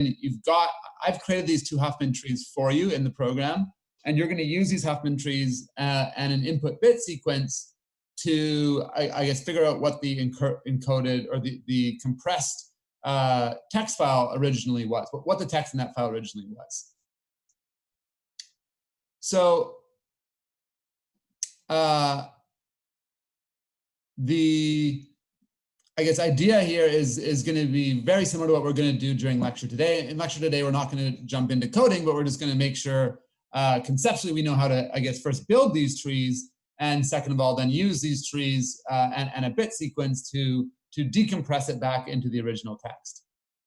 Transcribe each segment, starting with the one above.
I've created these two Huffman trees for you in the program, and you're going to use these Huffman trees and an input bit sequence to, I guess, figure out what the encoded or the compressed text file originally was, what the text in that file originally was. So the, I guess, idea here is going to be very similar to what we're going to do during lecture today. In lecture today, we're not going to jump into coding, but we're just going to make sure conceptually we know how to, I guess, first build these trees, and second of all, then use these trees and a bit sequence to decompress it back into the original text.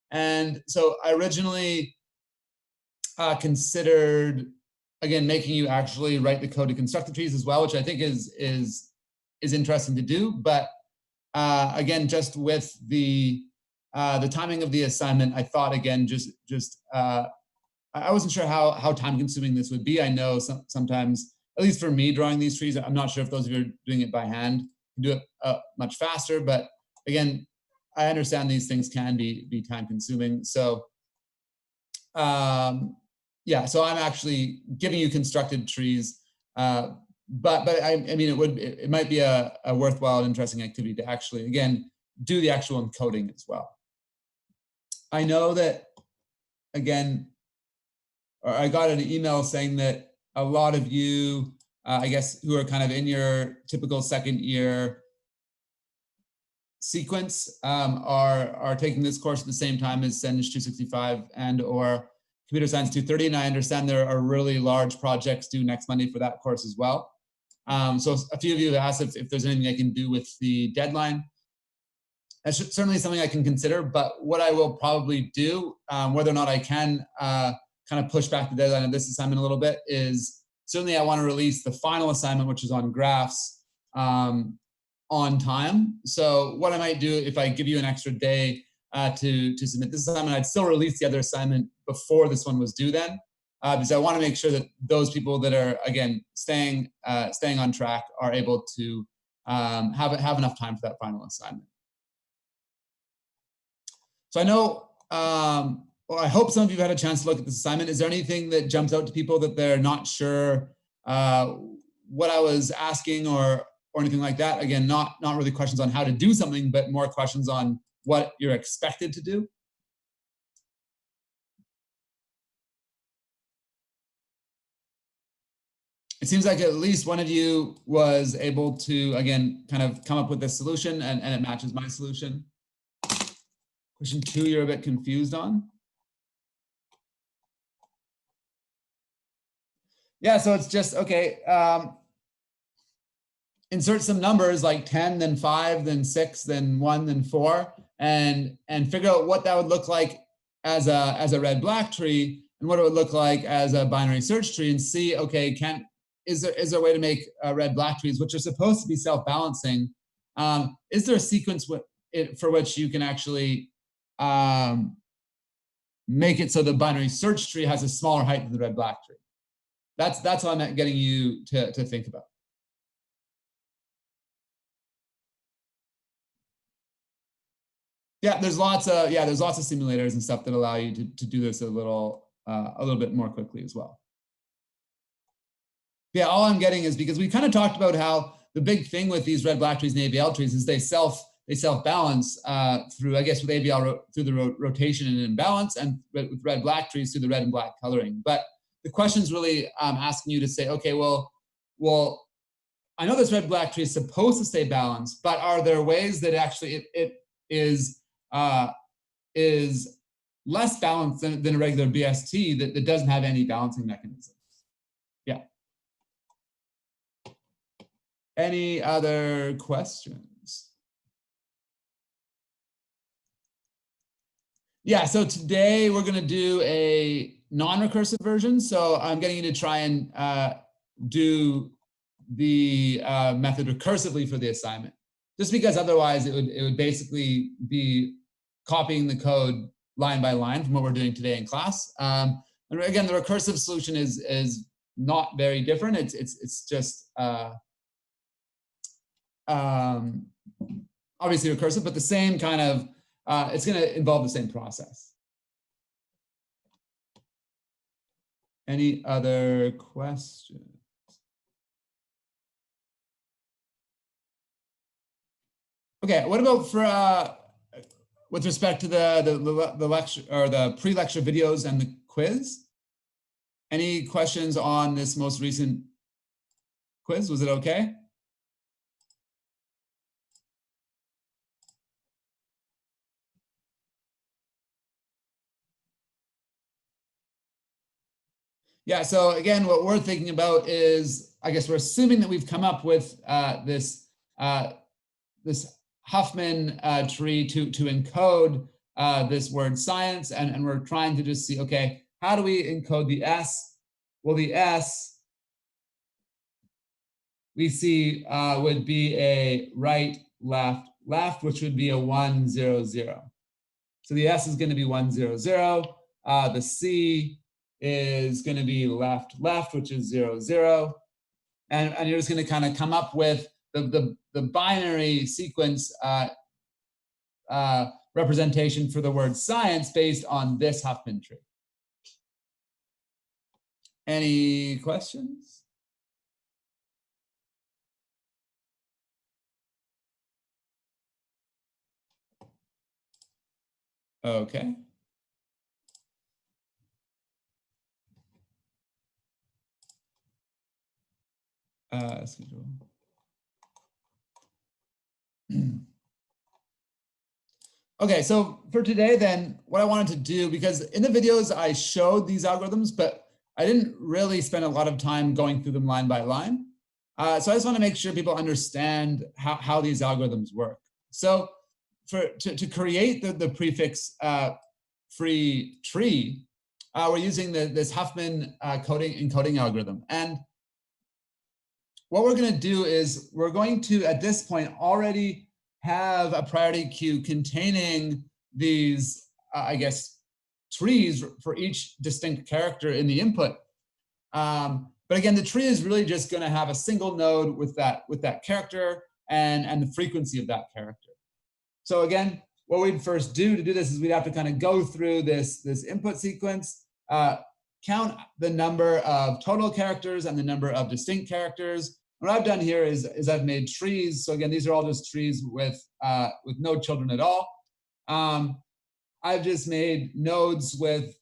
And so I originally considered, again, making you actually write the code to construct the trees as well, which I think is interesting to do. But again, just with the timing of the assignment, I thought, again, I wasn't sure how time consuming this would be. I know sometimes, at least for me drawing these trees, I'm not sure if those of you are doing it by hand can do it much faster. But again, I understand these things can be time consuming. So yeah, so I'm actually giving you constructed trees, but I mean, it might be a worthwhile and interesting activity to actually, again, do the actual encoding as well. I know that, again, I got an email saying that a lot of you, I guess, who are kind of in your typical second year sequence are taking this course at the same time as Senish 265 and or Computer Science 230, and I understand there are really large projects due next Monday for that course as well. So a few of you have asked if there's anything I can do with the deadline. That's certainly something I can consider, but what I will probably do, whether or not I can kind of push back the deadline of this assignment a little bit, is certainly I want to release the final assignment, which is on graphs, on time. So what I might do, if I give you an extra day to submit this assignment, I'd still release the other assignment before this one was due then, because I want to make sure that those people that are, again, staying on track are able to have enough time for that final assignment. So I know, well, I hope some of you have had a chance to look at this assignment. Is there anything that jumps out to people that they're not sure what I was asking or anything like that? Again, not really questions on how to do something, but more questions on what you're expected to do. It seems like at least one of you was able to, again, kind of come up with this solution and it matches my solution. Question 2, you're a bit confused on. Yeah, so it's just, okay, insert some numbers like 10, then 5, then 6, then 1, then 4, and figure out what that would look like as a red-black tree and what it would look like as a binary search tree, and see, okay, is there a way to make red-black trees, which are supposed to be self-balancing? Is there a sequence for which you can actually make it so the binary search tree has a smaller height than the red-black tree? That's what I'm getting you to think about. Yeah, there's lots of simulators and stuff that allow you to do this a little bit more quickly as well. Yeah, all I'm getting is, because we kind of talked about how the big thing with these red-black trees and ABL trees is they self-balance through, I guess, with ABL through the rotation and imbalance, and with red-black trees through the red and black coloring. But the question's really asking you to say, okay, well, I know this red-black tree is supposed to stay balanced, but are there ways that actually it is less balanced than a regular BST that doesn't have any balancing mechanisms? Yeah. Any other questions? Yeah, so today we're going to do a non-recursive version. So I'm getting you to try and do the method recursively for the assignment, just because otherwise it would basically be copying the code line by line from what we're doing today in class. And again, the recursive solution is not very different. It's just obviously recursive, but the same kind of, it's going to involve the same process. Any other questions? Okay, what about for with respect to the lecture or the pre-lecture videos and the quiz? Any questions on this most recent quiz? Was it okay? Yeah, so again, what we're thinking about is, I guess we're assuming that we've come up with this Huffman tree to encode this word science, and we're trying to just see, okay, how do we encode the S? Well, the S we see would be a right, left, left, which would be a 1, 0, 0. So the S is going to be 1, 0, 0. The C is going to be left, left, which is 0, 0. And you're just going to kind of come up with the binary sequence representation for the word science based on this Huffman tree. Any questions? Okay. Schedule. Okay, so for today then, what I wanted to do, because in the videos I showed these algorithms, but I didn't really spend a lot of time going through them line by line. So I just want to make sure people understand how these algorithms work. So to create the prefix free tree, we're using this Huffman encoding algorithm. And what we're going to do is we're going to, at this point, already have a priority queue containing these, I guess, trees for each distinct character in the input. But again, the tree is really just going to have a single node with that character and the frequency of that character. So again, what we'd first do to do this is we'd have to kind of go through this input sequence, count the number of total characters and the number of distinct characters. What I've done here is I've made trees. So again, these are all just trees with no children at all. I've just made nodes with,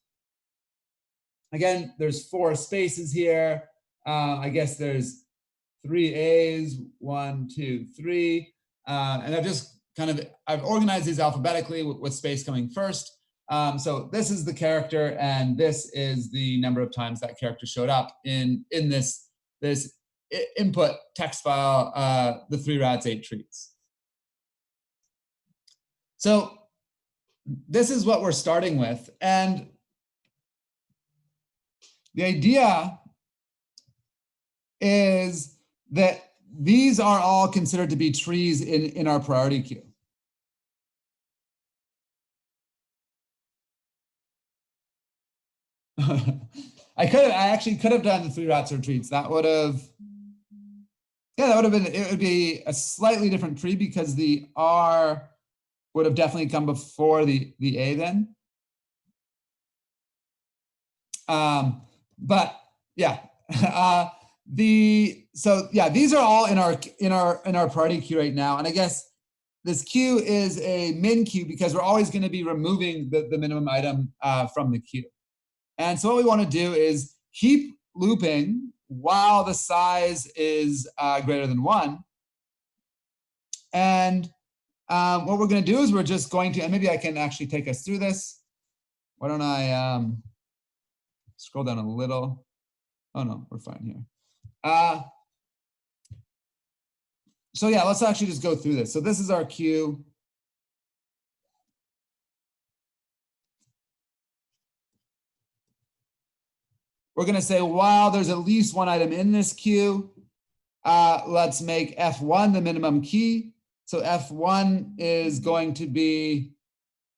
again, there's 4 spaces here. I guess there's 3 A's, 1, 2, 3. And I've organized these alphabetically with space coming first. So this is the character, and this is the number of times that character showed up in this input text file, the 3 rats 8 treats. So this is what we're starting with, and the idea is that these are all considered to be trees in our priority queue. I actually could have done the 3 rats or treats. That would have, it would be a slightly different tree because the R would have definitely come before the A then. But yeah, these are all in our priority queue right now. And I guess this queue is a min queue because we're always going to be removing the minimum item from the queue. And so what we want to do is keep looping while the size is greater than 1. And what we're going to do is we're just going to, and maybe I can actually take us through this. Why don't I scroll down a little? Oh no, we're fine here. So yeah, let's actually just go through this. So this is our queue. We're going to say, while there's at least 1 item in this queue, let's make F1 the minimum key. So F1 is going to be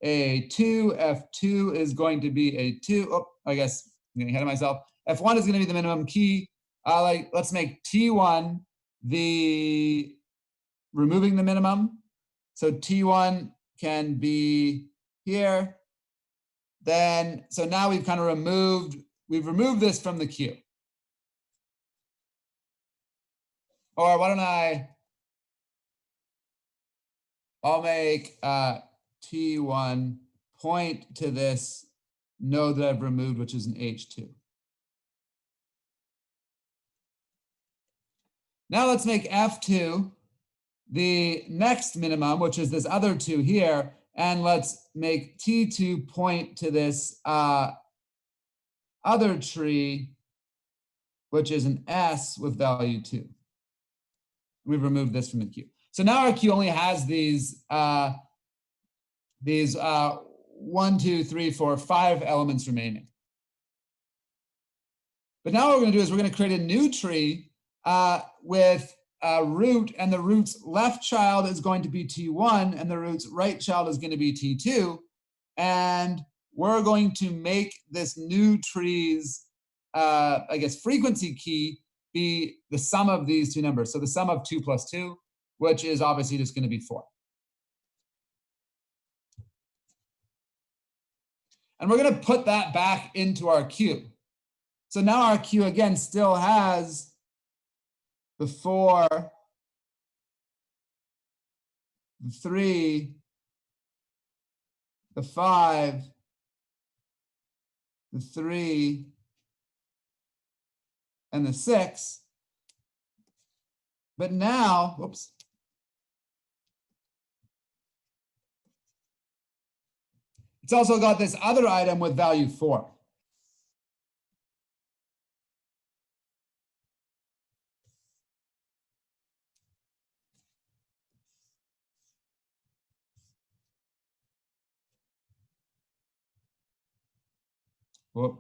a 2. F2 is going to be a 2. Oh, I guess I'm getting ahead of myself. F1 is going to be the minimum key. Let's make T1 the removing the minimum. So T1 can be here. Then, so now we've kind of removed we've removed this from the queue. Or why don't I'll make T1 point to this node that I've removed, which is an H2. Now let's make F2 the next minimum, which is this other 2 here, and let's make T2 point to this other tree, which is an S with value 2. We've removed this from the queue. So now our queue only has these 1, 2, 3, 4, 5 elements remaining. But now what we're going to do is we're going to create a new tree with a root, and the root's left child is going to be T1, and the root's right child is going to be T2. And we're going to make this new tree's, I guess, frequency key be the sum of these 2 numbers. So the sum of 2 plus 2, which is obviously just going to be 4. And we're going to put that back into our queue. So now our queue again still has the 4, the 3, the 5, the 3, and the 6. But now, whoops. It's also got this other item with value 4. Whoop.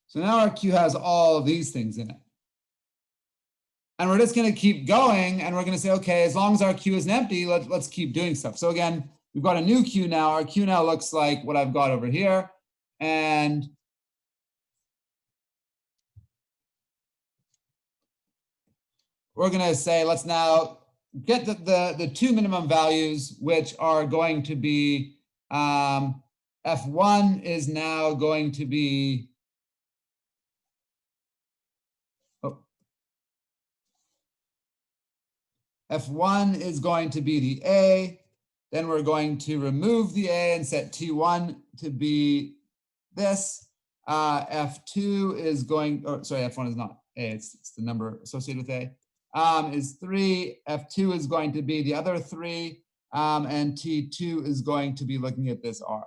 So now our queue has all of these things in it. And we're just going to keep going, and we're going to say, okay, as long as our queue isn't empty, let's keep doing stuff. So again, we've got a new queue now. Our queue now looks like what I've got over here. And we're going to say, let's now get the 2 minimum values, which are going to be F1 is now going to be F1 is going to be the A. Then we're going to remove the A and set T1 to be this. F2 is going, or sorry, F1 is not A, it's the number associated with A, is 3. F2 is going to be the other 3, and T2 is going to be looking at this R.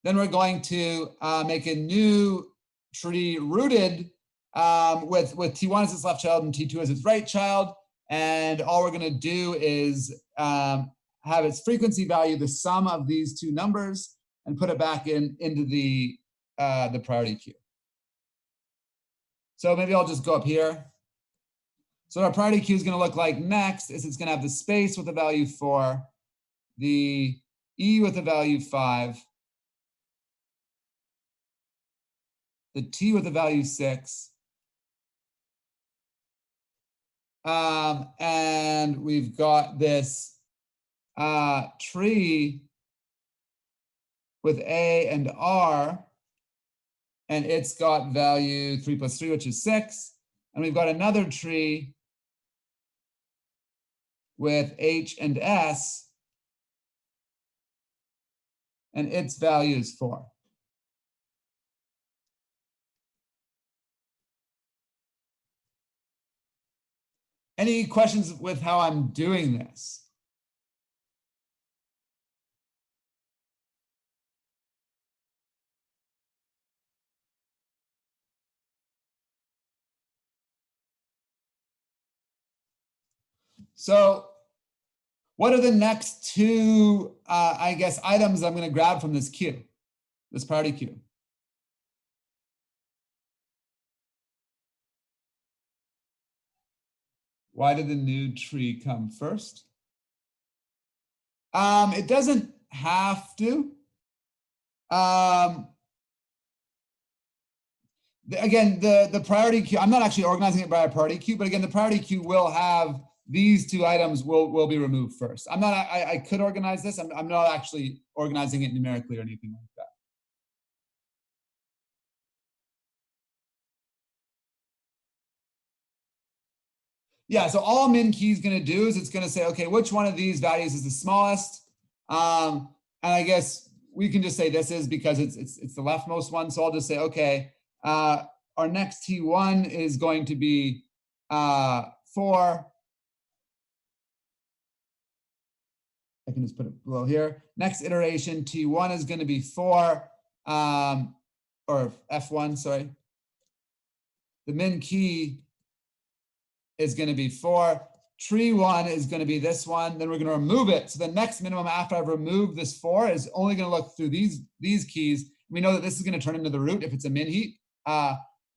Then we're going to make a new tree rooted with T1 as its left child and T2 as its right child. And all we're going to do is have its frequency value the sum of these 2 numbers and put it back into the priority queue. So maybe I'll just go up here. So our priority queue is going to look like next is it's going to have the space with a value 4, the E with a value 5, the T with a value 6, and we've got this tree with A and R, and it's got value 3 plus 3, which is 6. And we've got another tree with H and S, and its value is 4. Any questions with how I'm doing this? So what are the next 2, I guess, items I'm going to grab from this queue, this priority queue? Why did the new tree come first? It doesn't have to. Again, the priority queue, I'm not actually organizing it by a priority queue, but again, the priority queue will have these two items will be removed first. I could organize this. I'm not actually organizing it numerically or anything like that. Yeah, so all min key is going to do is it's going to say, okay, which one of these values is the smallest? And I guess we can just say this is because it's the leftmost one. So I'll just say, okay, our next T1 is going to be 4. I can just put it below here. Next iteration, T1 is going to be 4, or F1, sorry. The min key is going to be 4. Tree 1 is going to be this one. Then we're going to remove it. So the next minimum after I've removed this 4 is only going to look through these keys. We know that this is going to turn into the root if it's a min heap.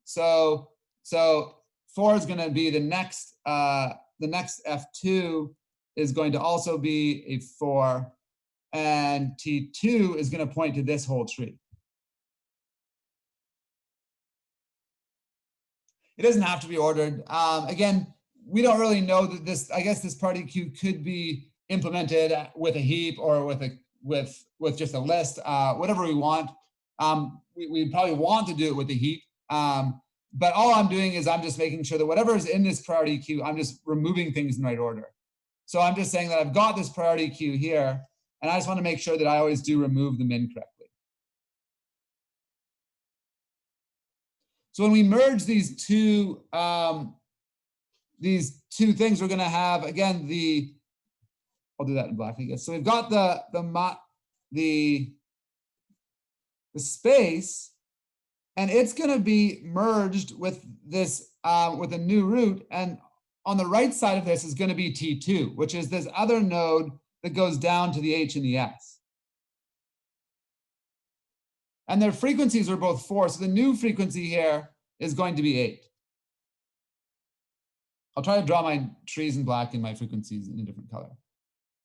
So 4 is going to be the next F2 is going to also be a 4, and T2 is going to point to this whole tree. It doesn't have to be ordered. Again, we don't really know that this, I guess this priority queue could be implemented with a heap or with just a list, whatever we want. We probably want to do it with a heap. But all I'm doing is I'm just making sure that whatever is in this priority queue, I'm just removing things in the right order. So I'm just saying that I've got this priority queue here, and I just want to make sure that I always do remove the min correctly. So when we merge these two things, we're going to have, again, I'll do that in black, I guess. So we've got the space, and it's going to be merged with this with a new root, and on the right side of this is going to be T2, which is this other node that goes down to the H and the S. And their frequencies are both 4, so the new frequency here is going to be 8. I'll try to draw my trees in black and my frequencies in a different color.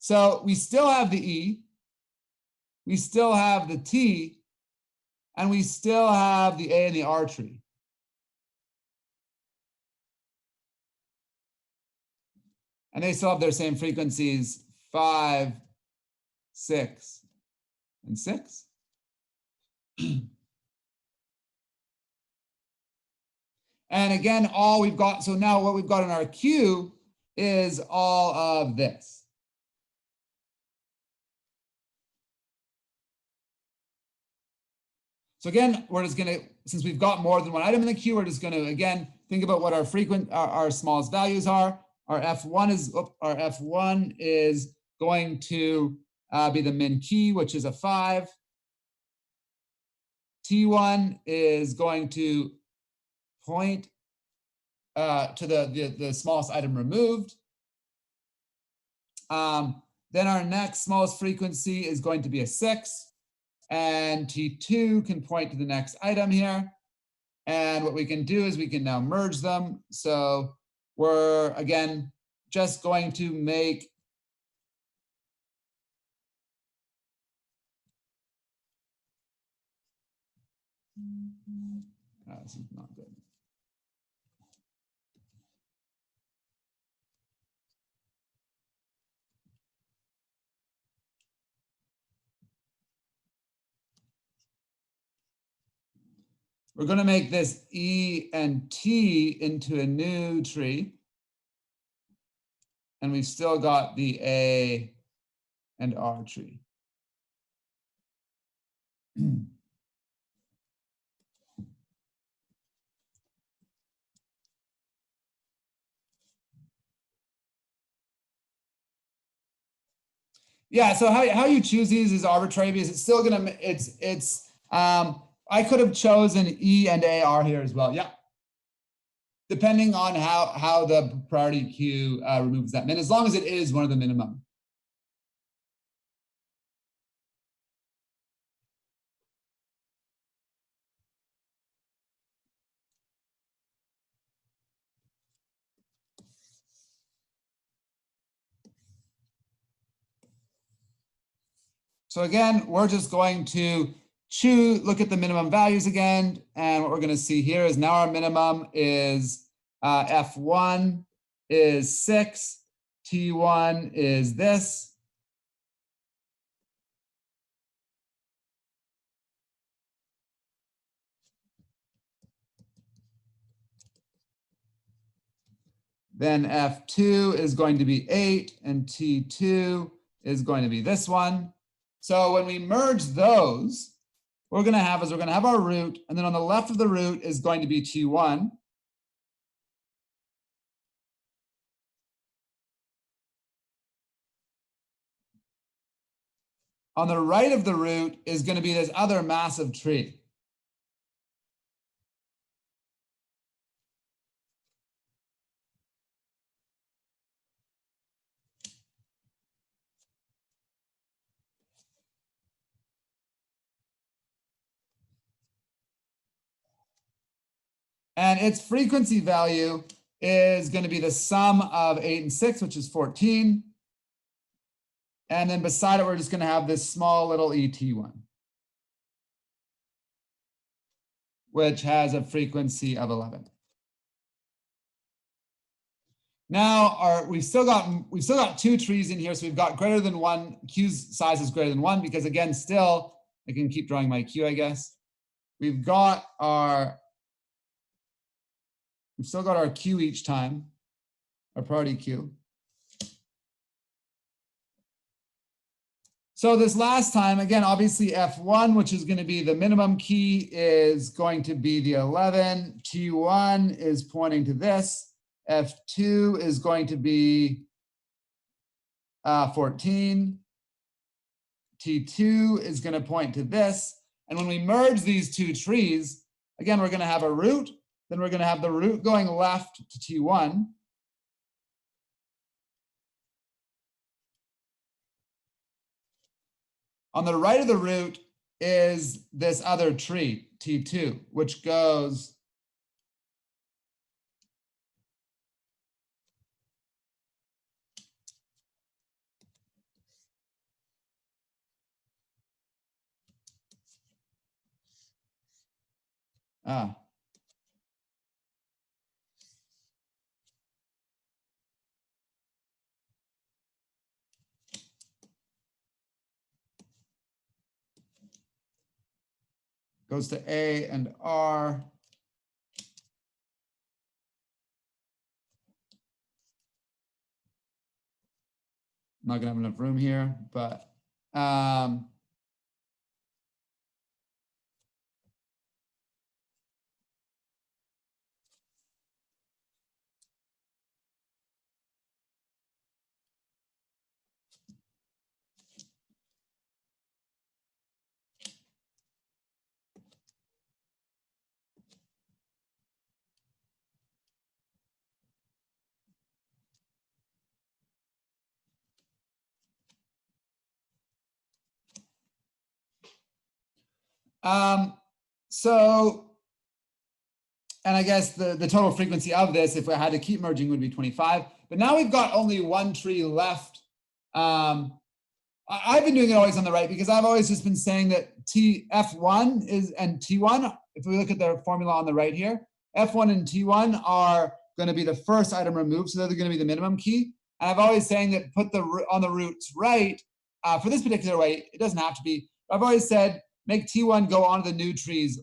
So we still have the E, we still have the T, and we still have the A and the R tree. And they still have their same frequencies, 5, 6, and 6. And again, all we've got, so now what we've got in our queue is all of this. So again, we're just going to, since we've got more than one item in the queue, we're just going to, again, think about what our smallest values are. Our F1 is going to be the min key, which is a 5. T1 is going to point to the smallest item removed. Then our next smallest frequency is going to be a 6. And T2 can point to the next item here. And what we can do is we can now merge them. So we're, again, just going to make this is not good. We're going to make this E and T into a new tree. And we've still got the A and R tree. Yeah, so how you choose these is arbitrary because it's still gonna, I could have chosen E and AR here as well. Yeah. Depending on how the priority queue removes that min, as long as it is one of the minimum. So again, we're just going to look at the minimum values again. And what we're going to see here is now our minimum is F1 is 6, T1 is this. Then F2 is going to be 8, and T2 is going to be this one. So when we merge those, what we're going to have is we're going to have our root, and then on the left of the root is going to be T1. On the right of the root is going to be this other massive tree. And its frequency value is going to be the sum of 8 and 6, which is 14. And then beside it, we're just going to have this small little ET1, which has a frequency of 11. Now we've still got two trees in here, so we've got greater than 1. Q's size is greater than 1 because again, still I can keep drawing my Q, I guess. We've still got our Q each time, our priority Q. So this last time, again, obviously F1, which is going to be the minimum key, is going to be the 11. T1 is pointing to this. F2 is going to be 14. T2 is going to point to this. And when we merge these two trees, again, we're going to have a root. Then we're going to have the root going left to T1. On the right of the root is this other tree, T2, which goes goes to A and R. I'm not gonna have enough room here, but and I guess the total frequency of this, if we had to keep merging, would be 25. But now we've got only one tree left. I've been doing it always on the right because I've always just been saying that F1 is and T1, if we look at the formula on the right here, F1 and T1 are going to be the first item removed. So they're going to be the minimum key. And I've always saying that put on the roots right for this particular way. It doesn't have to be. I've always said make T1 go onto the new trees,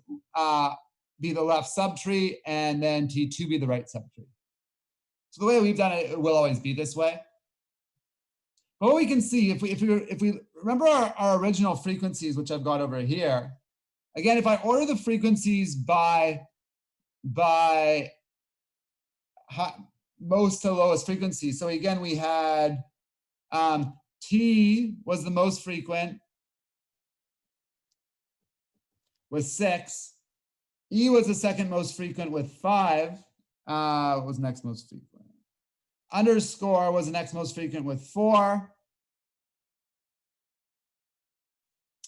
be the left subtree, and then T2 be the right subtree. So the way we've done it, it will always be this way. But what we can see, if we remember our original frequencies, which I've got over here, again, if I order the frequencies by most to lowest frequency. So again, we had T was the most frequent with 6. E was the second most frequent with 5. What was next most frequent? Underscore was the next most frequent with 4.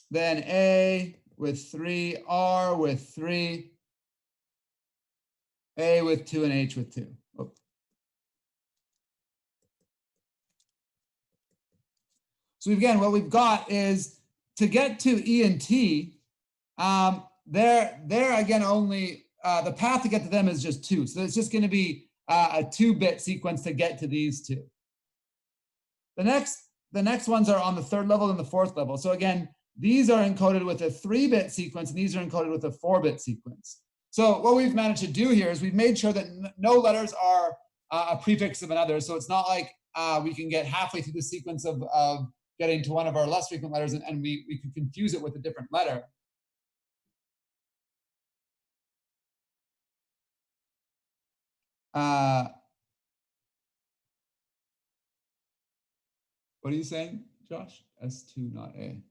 Then A with 3, R with 3, A with 2, and H with 2. Oops. So again, what we've got is to get to E and T, they're again only, the path to get to them is just 2. So it's just going to be a 2-bit sequence to get to these 2. The next ones are on the 3rd level and the 4th level. So again, these are encoded with a 3-bit sequence, and these are encoded with a 4-bit sequence. So what we've managed to do here is we've made sure that no letters are a prefix of another. So it's not like we can get halfway through the sequence of getting to one of our less frequent letters, and we could confuse it with a different letter. What are you saying, Josh? S2, not A.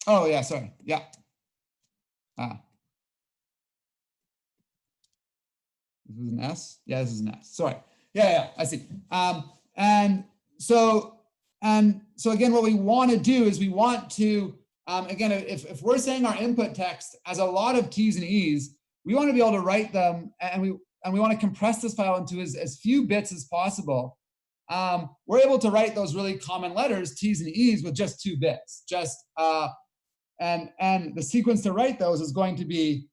Oh, yeah, sorry. Yeah. This is an S? Yeah, this is an S. Sorry. Yeah, I see. And so again, what we want to do is we want to, again, if we're saying our input text has a lot of T's and E's, we want to be able to write them, and we want to compress this file into as few bits as possible. We're able to write those really common letters, T's and E's, with just 2 bits. And the sequence to write those is going to be,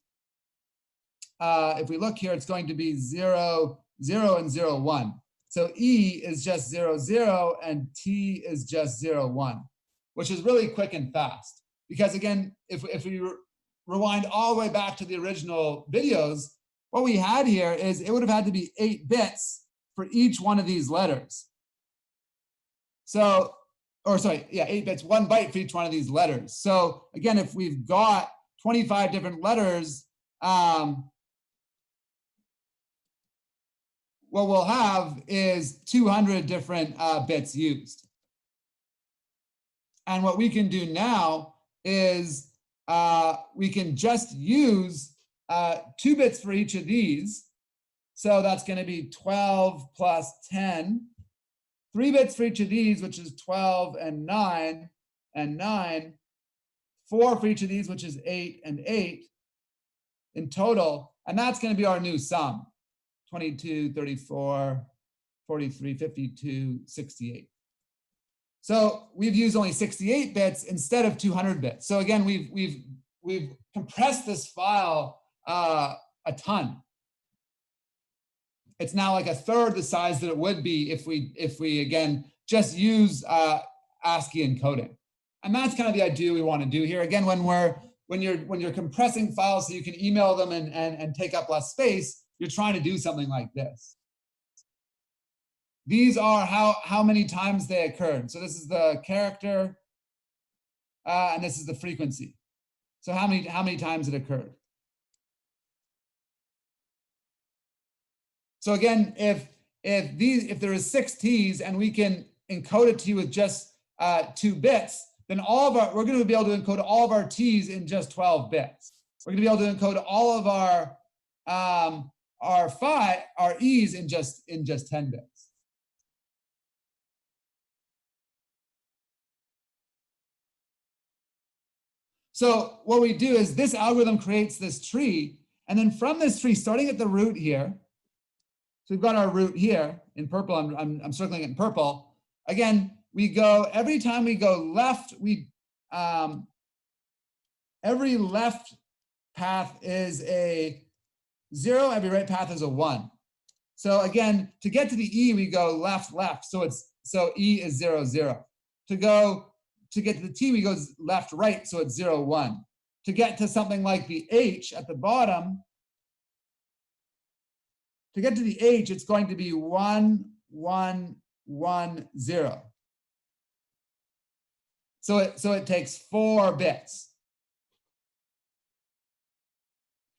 if we look here, it's going to be 0, 0, and 0, 1. So E is just 0, 0, and T is just 0, 1, which is really quick and fast. Because again, if we rewind all the way back to the original videos, what we had here is it would have had to be 8 bits for each one of these letters. So, or sorry, yeah, 8 bits, 1 byte for each one of these letters. So again, if we've got 25 different letters, what we'll have is 200 different bits used. And what we can do now is we can just use 2 bits for each of these. So that's going to be 12 plus 10. 3 bits for each of these, which is 12 and 9 and 9. 4 for each of these, which is 8 and 8 in total. And that's going to be our new sum. 22, 34, 43, 52, 68. So we've used only 68 bits instead of 200 bits. So again, we've compressed this file a ton. It's now like 1/3 the size that it would be if we again just use ASCII encoding. And that's kind of the idea we want to do here. Again, when you're compressing files so you can email them and take up less space, you're trying to do something like this. These are how many times they occurred. So this is the character, and this is the frequency. So how many times it occurred. So again, if there is 6 T's and we can encode a T with just 2 bits, then we're going to be able to encode all of our T's in just 12 bits. We're going to be able to encode all of our E's in just 10 bits. So what we do is this algorithm creates this tree, and then from this tree, starting at the root here, so we've got our root here in purple. I'm circling it in purple. Again, we go every time we go left. Every left path is a 0. Every right path is a 1. So again, to get to the E, we go left, left. So E is 0, 0. To get to the T, we go left, right. So it's 0, 1. To get to something like the H at the bottom, to get to the H, it's going to be 1, 1, 1, 0. So it takes 4 bits.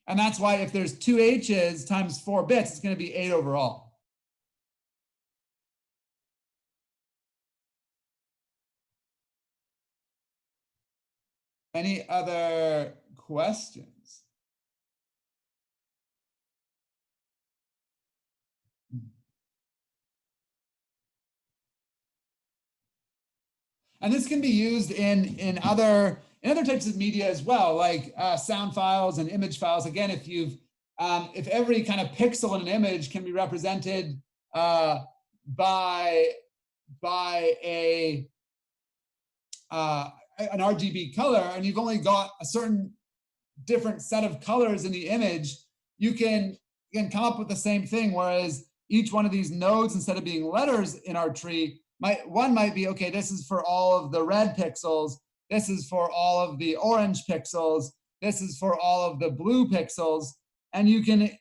And that's why if there's 2 H's times 4 bits, it's going to be 8 overall. Any other questions? And this can be used in other types of media as well, like sound files and image files. Again, if every kind of pixel in an image can be represented by an RGB color, and you've only got a certain different set of colors in the image, you can come up with the same thing. Whereas each one of these nodes, instead of being letters in our tree, one might be, okay, this is for all of the red pixels, this is for all of the orange pixels, this is for all of the blue pixels, and you can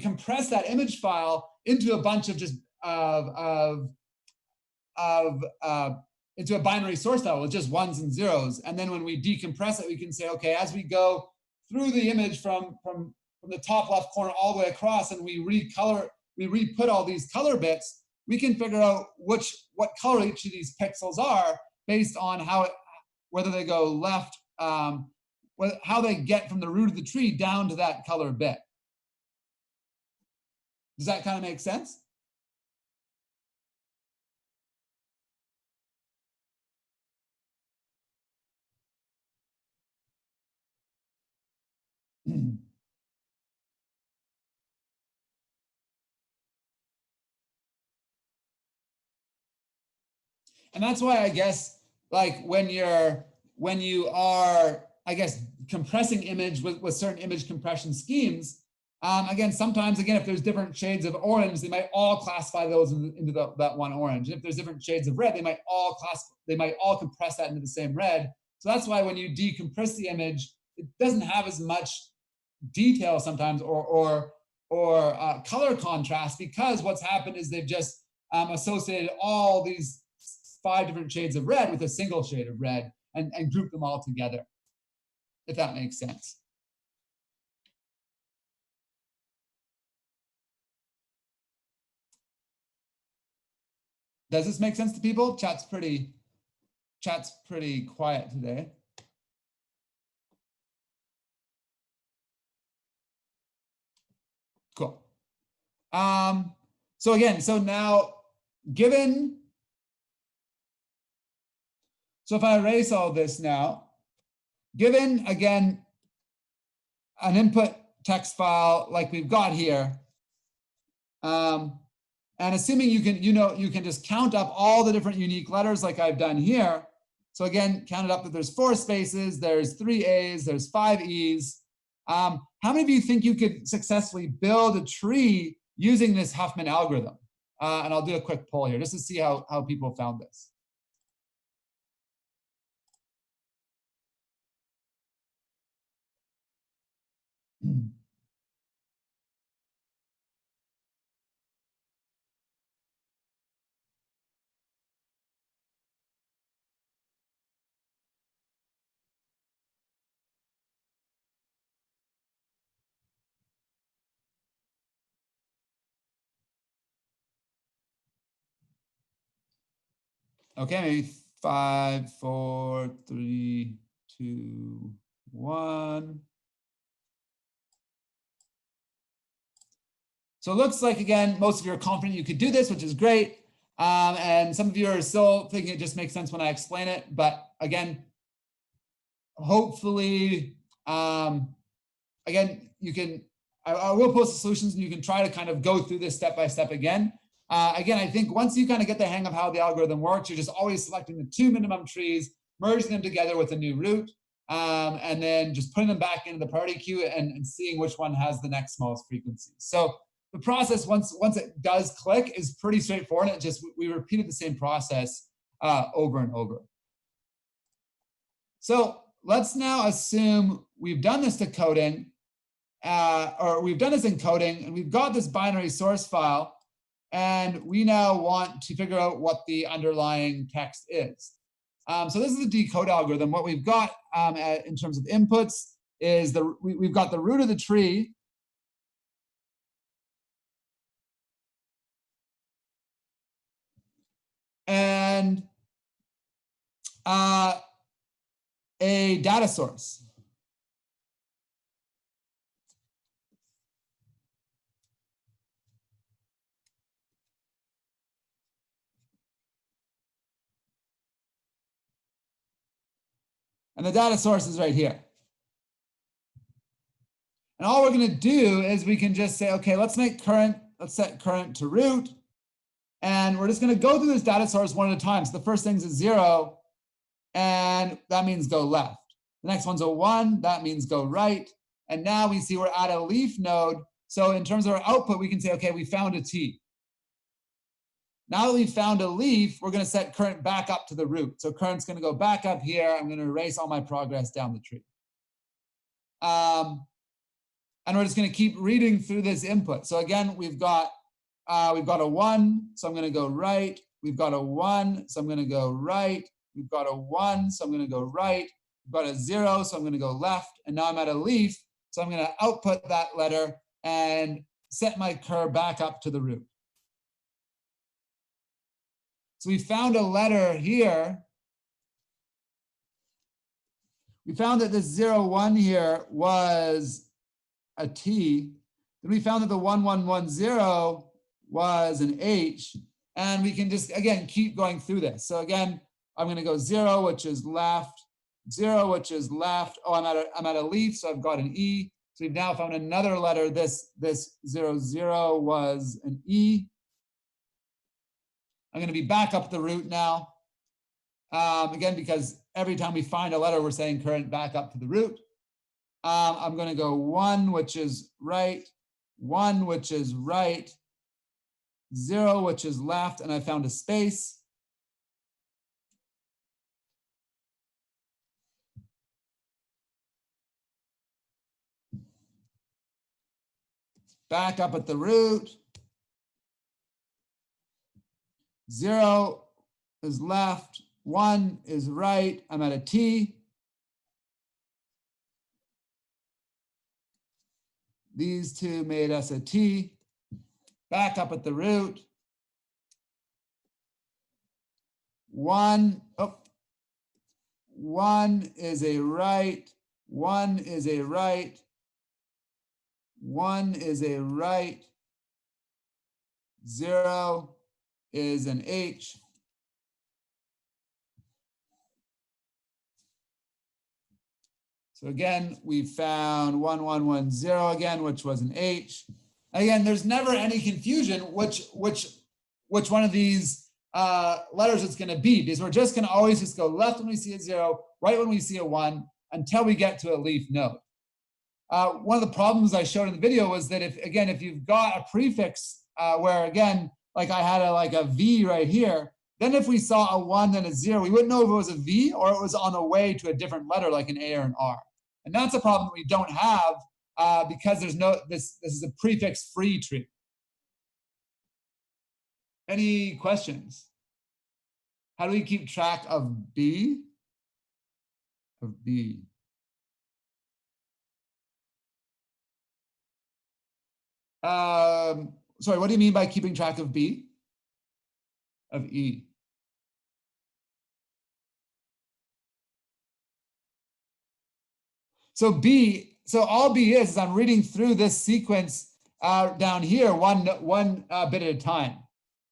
compress that image file into a bunch of just into a binary source file with just ones and zeros. And then when we decompress it, we can say, okay, as we go through the image from the top left corner all the way across, and we re-put all these color bits, we can figure out what color each of these pixels are based on whether they go left, how they get from the root of the tree down to that color bit. Does that kind of make sense? And that's why I guess, like, when you are, I guess, compressing image with certain image compression schemes, again, sometimes, if there's different shades of orange, they might all classify those into that one orange. And if there's different shades of red, they might all compress that into the same red. So that's why when you decompress the image, it doesn't have as much detail sometimes or color contrast, because what's happened is they've just associated all these 5 different shades of red with a single shade of red and group them all together, if that makes sense. Does this make sense to people? Chat's pretty quiet today. Cool. So now so if I erase all this now, given, again, an input text file like we've got here, and assuming you can just count up all the different unique letters like I've done here. So again, count it up that there's 4 spaces, there's 3 A's, there's 5 E's. How many of you think you could successfully build a tree using this Huffman algorithm? And I'll do a quick poll here just to see how people found this. Okay, maybe 5, 4, 3, 2, 1. So it looks like, again, most of you are confident you could do this, which is great. And some of you are still thinking it just makes sense when I explain it. But again, hopefully, again, I will post the solutions and you can try to kind of go through this step by step again. Again, I think once you kind of get the hang of how the algorithm works, you're just always selecting the 2 minimum trees, merging them together with a new root, and then just putting them back into the priority queue and seeing which one has the next smallest frequency. So the process, once it does click, is pretty straightforward. It just, we repeated the same process over and over. So let's now assume we've done this decoding, or we've done this encoding, and we've got this binary source file, and we now want to figure out what the underlying text is. So this is the decode algorithm. What we've got in terms of inputs is we've got the root of the tree, and a data source. And the data source is right here. And all we're going to do is we can just say, okay, let's set current to root. And we're just going to go through this data source one at a time. So the first thing's a 0, and that means go left. The next one's a 1, that means go right. And now we see we're at a leaf node. So in terms of our output, we can say, okay, we found a T. Now that we've found a leaf, we're going to set current back up to the root. So current's going to go back up here. I'm going to erase all my progress down the tree. And we're just going to keep reading through this input. So again, we've got a 1, so I'm going to go right. We've got a 1, so I'm going to go right. We've got a 1, so I'm going to go right. We've got a 0, so I'm going to go left. And now I'm at a leaf, so I'm going to output that letter and set my curve back up to the root. So we found a letter here. We found that this 0, 1 here was a T. Then we found that the 1, 1, 1, 0 was an H. And we can just, again, keep going through this. So again, I'm going to go 0, which is left, 0, which is left. Oh, I'm at a leaf, so I've got an E. So we've now found another letter. This 0, 0 was an E. I'm going to be back up the root now. Again, because every time we find a letter, we're saying current back up to the root. I'm going to go 1, which is right, 1, which is right, 0, which is left, and I found a space. Back up at the root. 0 is left, 1 is right, I'm at a T. These two made us a T. Back up at the root. 1 is a right, 1 is a right, 1 is a right, 0 is an H. So again, we found 1, 1, 1, 0 again, which was an H. Again, there's never any confusion which one of these letters it's going to be, because we're just going to always just go left when we see a 0, right when we see a 1, until we get to a leaf node. One of the problems I showed in the video was that if you've got a prefix where, again, like I had a V right here, then if we saw a 1 and a 0, we wouldn't know if it was a V or it was on the way to a different letter like an A or an R. And that's a problem that we don't have because there's this is a prefix-free tree. Any questions? How do we keep track of B? Of B. Sorry, what do you mean by keeping track of B? Of E. So all B is I'm reading through this sequence down here one bit at a time.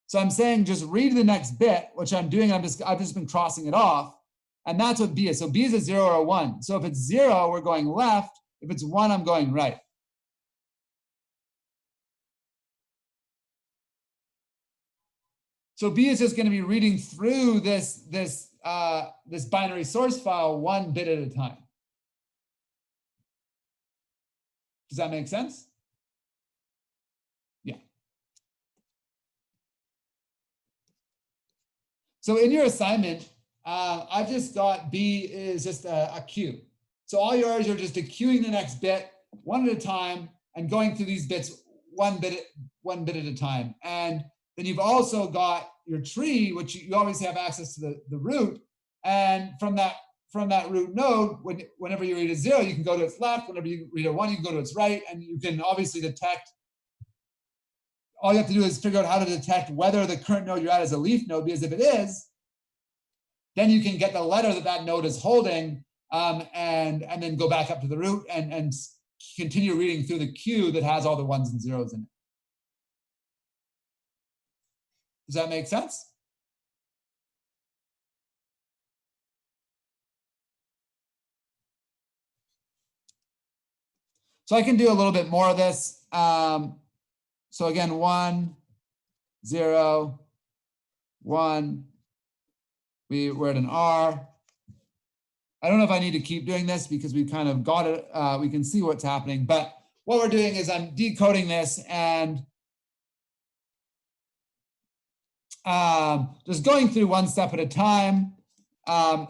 So I'm saying just read the next bit, which I'm doing. I've just been crossing it off, and that's what B is. So B is a 0 or a 1. So if it's 0, we're going left. If it's 1, I'm going right. So B is just going to be reading through this binary source file one bit at a time. Does that make sense? Yeah. So in your assignment, I've just got B is just a queue. So all yours are just queuing the next bit one at a time and going through these bits one bit at a time. And then you've also got your tree, which you always have access to the root. And from that root node, whenever you read a 0, you can go to its left. Whenever you read a 1, you can go to its right. And you can obviously detect. All you have to do is figure out how to detect whether the current node you're at is a leaf node, because if it is, then you can get the letter that node is holding and then go back up to the root and continue reading through the queue that has all the 1s and 0s in it. Does that make sense? So I can do a little bit more of this. So again, 1, 0, 1. We're at an R. I don't know if I need to keep doing this because we've kind of got it. We can see what's happening, but what we're doing is I'm decoding this and just going through one step at a time,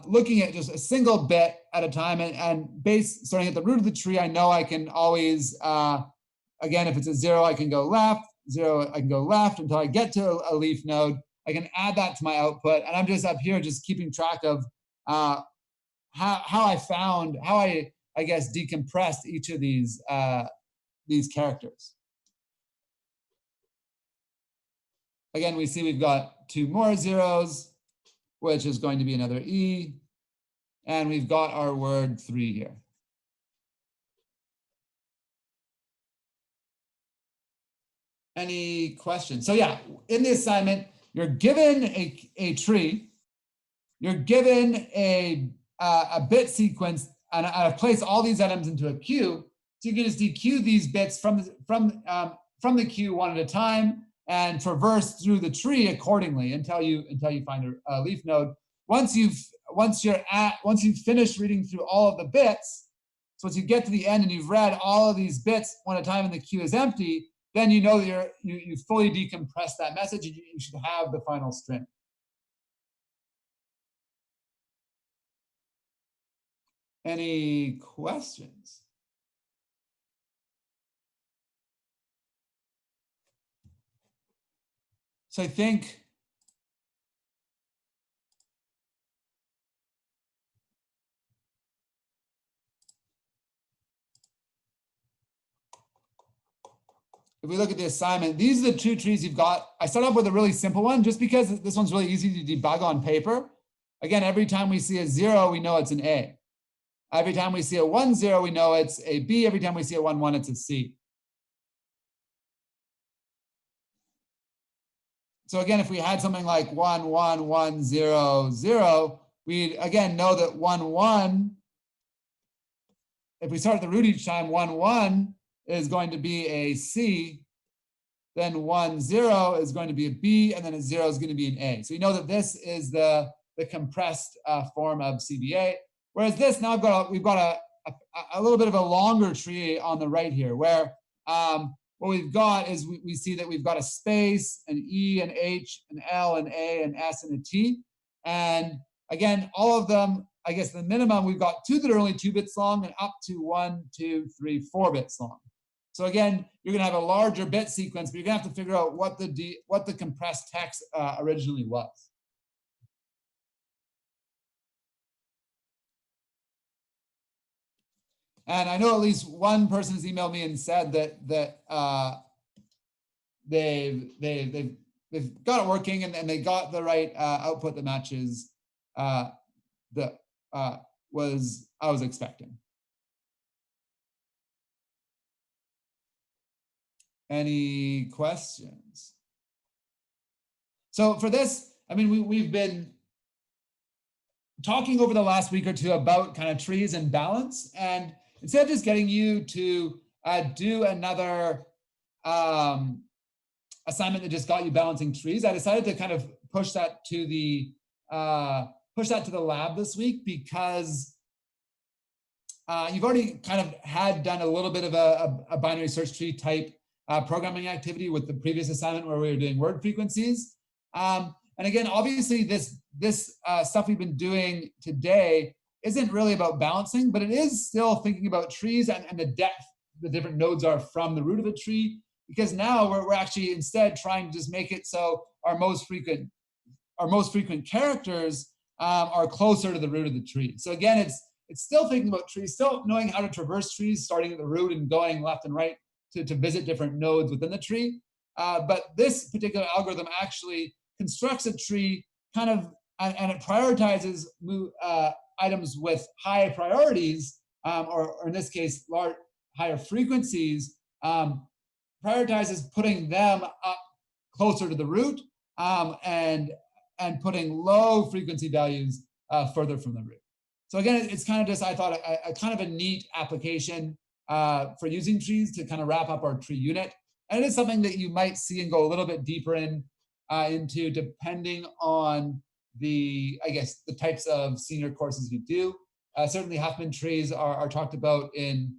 looking at just a single bit at a time, and starting at the root of the tree. I know I can always, again, if it's a 0, I can go left, 0, I can go left until I get to a leaf node. I can add that to my output, and I'm just up here just keeping track of how I guess decompressed each of these characters. Again, we see we've got 2 more zeros, which is going to be another E. And we've got our word 3 here. Any questions? So yeah, in the assignment, you're given a tree, you're given a bit sequence, and I've placed all these items into a queue. So you can just dequeue these bits from the queue one at a time and traverse through the tree accordingly until you find a leaf node. Once you've finished reading through all of the bits, so once you get to the end and you've read all of these bits one at a time and the queue is empty, then you know that you fully decompressed that message and you should have the final string. Any questions? So I think if we look at the assignment, these are the 2 trees you've got. I start off with a really simple one just because this one's really easy to debug on paper. Again, every time we see a 0, we know it's an A. Every time we see a 1, 0, we know it's a B. Every time we see a 1, 1, it's a C. So again, if we had something like 1, 1, 1, 0, 0, we'd again know that 1, 1, if we start at the root each time, 1, 1 is going to be a C, then 1, 0 is going to be a B, and then a 0 is going to be an A. So you know that this is the compressed form of CBA. Whereas this, now we've got a little bit of a longer tree on the right here, where what we've got is we see that we've got a space, an E, an H, an L, an A, an S, and a T. And again, all of them, I guess the minimum, we've got 2 that are only 2 bits long and up to 1, 2, 3, 4 bits long. So again, you're going to have a larger bit sequence, but you're going to have to figure out what the compressed text originally was. And I know at least one person has emailed me and said that they've got it working and they got the right output that matches the was I was expecting. Any questions? So for this, I mean, we've been talking over the last week or two about kind of trees and balance, and instead of just getting you to do another assignment that just got you balancing trees, I decided to kind of push that to the lab this week, because you've already kind of done a little bit of a binary search tree type programming activity with the previous assignment where we were doing word frequencies. And again, obviously this stuff we've been doing today isn't really about balancing, but it is still thinking about trees and the depth the different nodes are from the root of a tree, because now we're actually instead trying to just make it so our most frequent characters are closer to the root of the tree. So again, it's still thinking about trees, still knowing how to traverse trees, starting at the root and going left and right to visit different nodes within the tree. But this particular algorithm actually constructs a tree kind of, and it prioritizes items with high priorities, or in this case, higher frequencies, prioritizes putting them up closer to the root, and putting low frequency values further from the root. So again, it's kind of just, I thought, a kind of a neat application for using trees to kind of wrap up our tree unit. And it is something that you might see and go a little bit deeper in into depending on the, I guess, the types of senior courses you do. Certainly Huffman trees are talked about in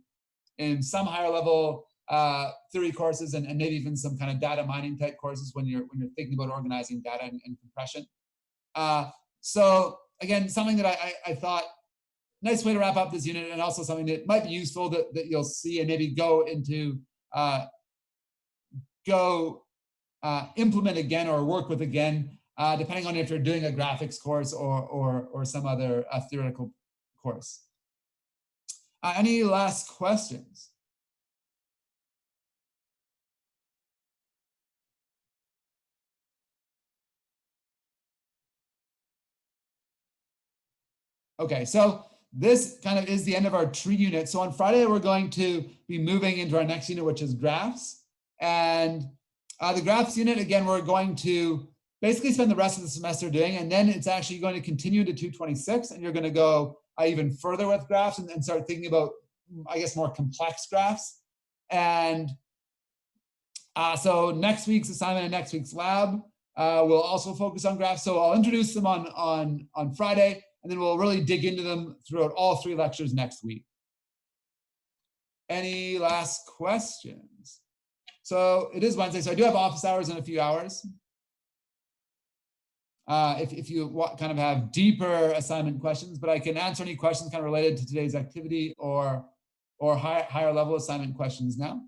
some higher level theory courses and maybe even some kind of data mining type courses when you're thinking about organizing data and compression. So again, something that I thought, nice way to wrap up this unit, and also something that might be useful that you'll see and maybe go into, implement again or work with again, depending on if you're doing a graphics course or some other theoretical course. Any last questions? Okay, so this kind of is the end of our tree unit. So on Friday, we're going to be moving into our next unit, which is graphs. And the graphs unit, again, we're going to basically spend the rest of the semester doing, and then it's actually going to continue to 226, and you're going to go even further with graphs and start thinking about, I guess, more complex graphs. And so next week's assignment and next week's lab will also focus on graphs. So I'll introduce them on Friday, and then we'll really dig into them throughout all 3 lectures next week. Any last questions? So it is Wednesday, so I do have office hours in a few hours. If you kind of have deeper assignment questions, but I can answer any questions kind of related to today's activity or higher level assignment questions now.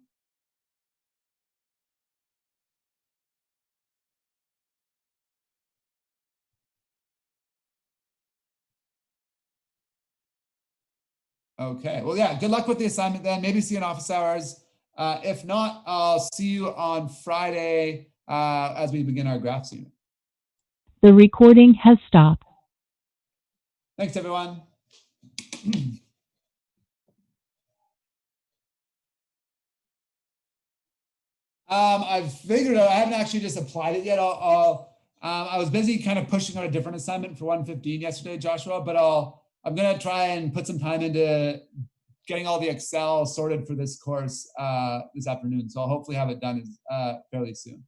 Okay, well, yeah, good luck with the assignment then. Maybe see you in office hours. If not, I'll see you on Friday as we begin our graphs unit. The recording has stopped. Thanks, everyone. I've figured out, I haven't actually just applied it yet. I was busy kind of pushing out a different assignment for 115 yesterday, Joshua, but I'm going to try and put some time into getting all the Excel sorted for this course this afternoon. So I'll hopefully have it done fairly soon.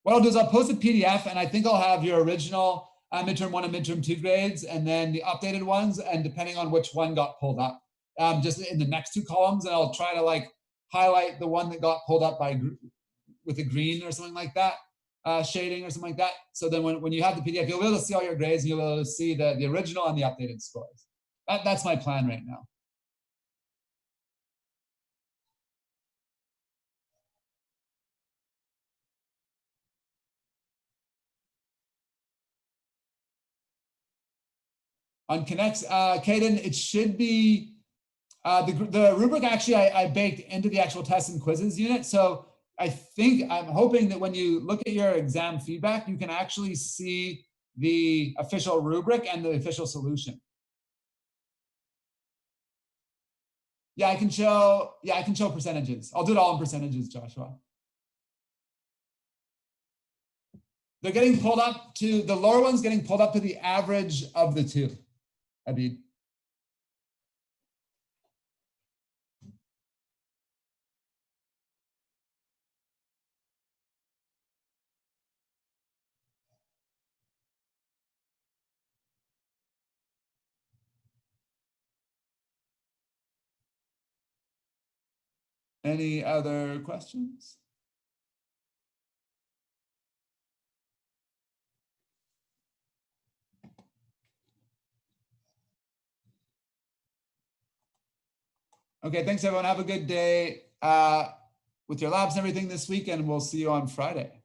What I'll do is I'll post a PDF, and I think I'll have your original midterm 1 and midterm 2 grades, and then the updated ones, and depending on which one got pulled up, just in the next 2 columns, and I'll try to like highlight the one that got pulled up with a green or something like that, shading or something like that. So then when you have the PDF, you'll be able to see all your grades, and you'll be able to see the original and the updated scores. That's my plan right now. On Connects, Caden, it should be the rubric. Actually, I baked into the actual tests and quizzes unit. So I'm hoping that when you look at your exam feedback, you can actually see the official rubric and the official solution. Yeah, I can show percentages. I'll do it all in percentages, Joshua. They're getting pulled up to, the lower one's getting pulled up to the average of the 2, Abid. Any other questions? Okay, thanks everyone. Have a good day with your labs and everything this week, and we'll see you on Friday.